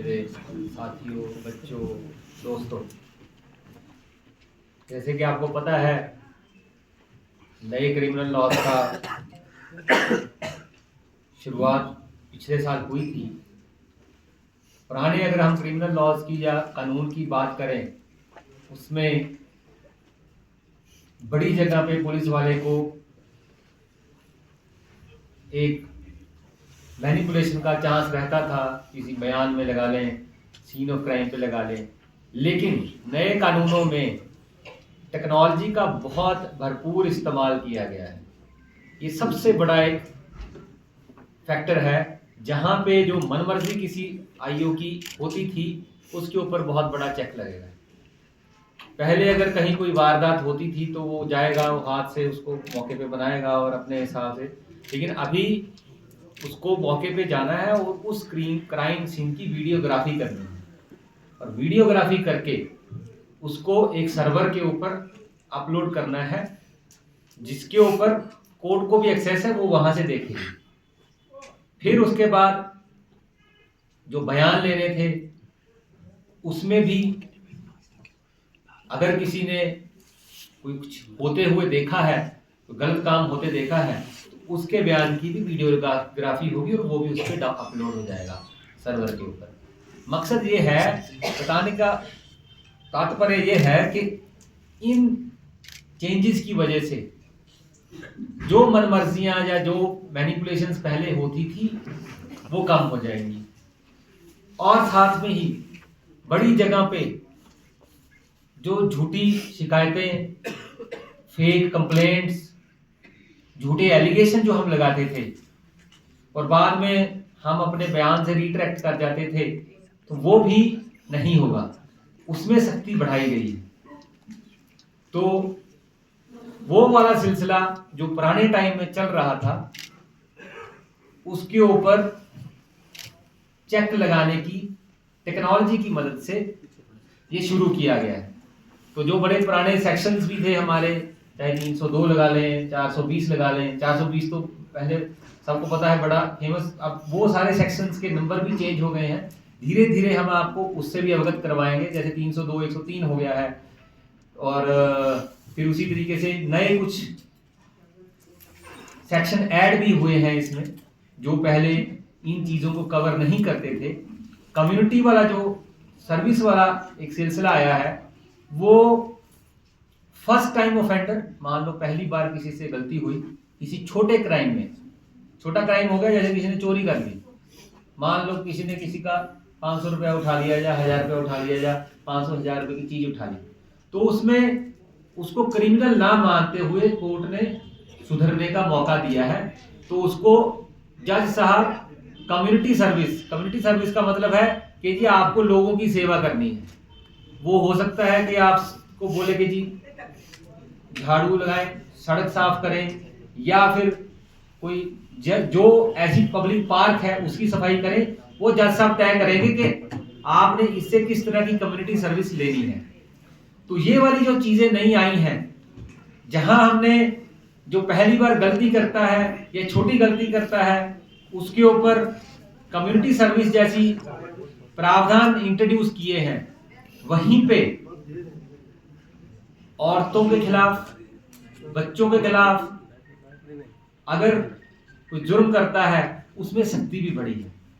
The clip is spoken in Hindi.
मेरे साथियों, बच्चों, दोस्तों, जैसे कि आपको पता है नए क्रिमिनल लॉज का शुरुआत पिछले साल हुई थी। पुराने अगर हम क्रिमिनल लॉज की या कानून की बात करें, उसमें बड़ी जगह पे पुलिस वाले को एक मैनिपुलेशन का चांस रहता था, किसी बयान में लगा लें, सीन ऑफ क्राइम पे लगा लें। लेकिन नए कानूनों में टेक्नोलॉजी का बहुत भरपूर इस्तेमाल किया गया है। ये सबसे बड़ा एक फैक्टर है, जहां पे जो मनमर्जी किसी आईओ की होती थी उसके ऊपर बहुत बड़ा चेक लगेगा। पहले अगर कहीं कोई वारदात होती थी तो वो जाएगा, वो हाथ से उसको मौके पे बनाएगा और अपने हिसाब से, लेकिन अभी उसको मौके पे जाना है और उस क्राइम सीन की वीडियोग्राफी करनी है, और वीडियोग्राफी करके उसको एक सर्वर के ऊपर अपलोड करना है, जिसके ऊपर कोर्ट को भी एक्सेस है, वो वहां से देखेगी। फिर उसके बाद जो बयान लेने थे उसमें भी अगर किसी ने कोई कुछ होते हुए देखा है, तो गलत काम होते देखा है, तो उसके बयान की भी वीडियोग्राफी होगी और वो भी उस पर अपलोड हो जाएगा सर्वर के ऊपर। मकसद ये है, बताने का तात्पर्य ये है कि इन चेंजेस की वजह से जो मनमर्जियां या जो मैनिपुलेशंस पहले होती थी वो कम हो जाएंगी, और साथ में ही बड़ी जगह पे जो झूठी शिकायतें, फेक कंप्लेंट्स, झूठे एलिगेशन जो हम लगाते थे और बाद में हम अपने बयान से रिट्रैक्ट कर जाते थे, तो वो भी नहीं होगा, उसमें सख्ती बढ़ाई गई है। तो वो वाला सिलसिला जो पुराने टाइम में चल रहा था, उसके ऊपर चेक लगाने की टेक्नोलॉजी की मदद से ये शुरू किया गया है। तो जो बड़े पुराने सेक्शंस भी थे हमारे, चाहे 302 लगा लें, 420 लगा लें, 420 तो पहले सबको पता है बड़ा फेमस, अब वो सारे सेक्शंस के नंबर भी चेंज हो गए हैं। धीरे धीरे हम आपको उससे भी अवगत करवाएंगे, जैसे 302 103 हो गया है, और फिर उसी तरीके से नए कुछ सेक्शन ऐड भी हुए हैं इसमें, जो पहले इन चीजों को कवर नहीं करते थे। कम्युनिटी वाला जो सर्विस वाला एक सिलसिला आया है, वो फर्स्ट टाइम ऑफेंडर, मान लो पहली बार किसी से गलती हुई किसी छोटे क्राइम में, छोटा क्राइम हो गया जैसे किसी ने चोरी कर ली, मान लो किसी ने किसी का 500 रुपया उठा लिया या 1000 रुपया उठा लिया या 500-1000 रुपये की चीज उठा ली, तो उसमें उसको क्रिमिनल ना मानते हुए कोर्ट ने सुधरने का मौका दिया है। तो उसको जज साहब कम्युनिटी सर्विस का मतलब है कि जी आपको लोगों की सेवा करनी है। वो हो सकता है कि आपको बोले कि जी झाड़ू लगाएं, सड़क साफ करें, या फिर कोई जो ऐसी पब्लिक पार्क है उसकी सफाई करें। वो जज साहब तय करेंगे कि आपने इससे किस तरह की कम्युनिटी सर्विस लेनी है। तो ये वाली जो चीजें नहीं आई हैं, जहां हमने जो पहली बार गलती करता है या छोटी गलती करता है उसके ऊपर कम्युनिटी सर्विस जैसी प्रावधान इंट्रोड्यूस किए हैं, वहीं पे औरतों के खिलाफ, बच्चों के खिलाफ अगर कोई जुर्म करता है उसमें सख्ती भी बढ़ी है।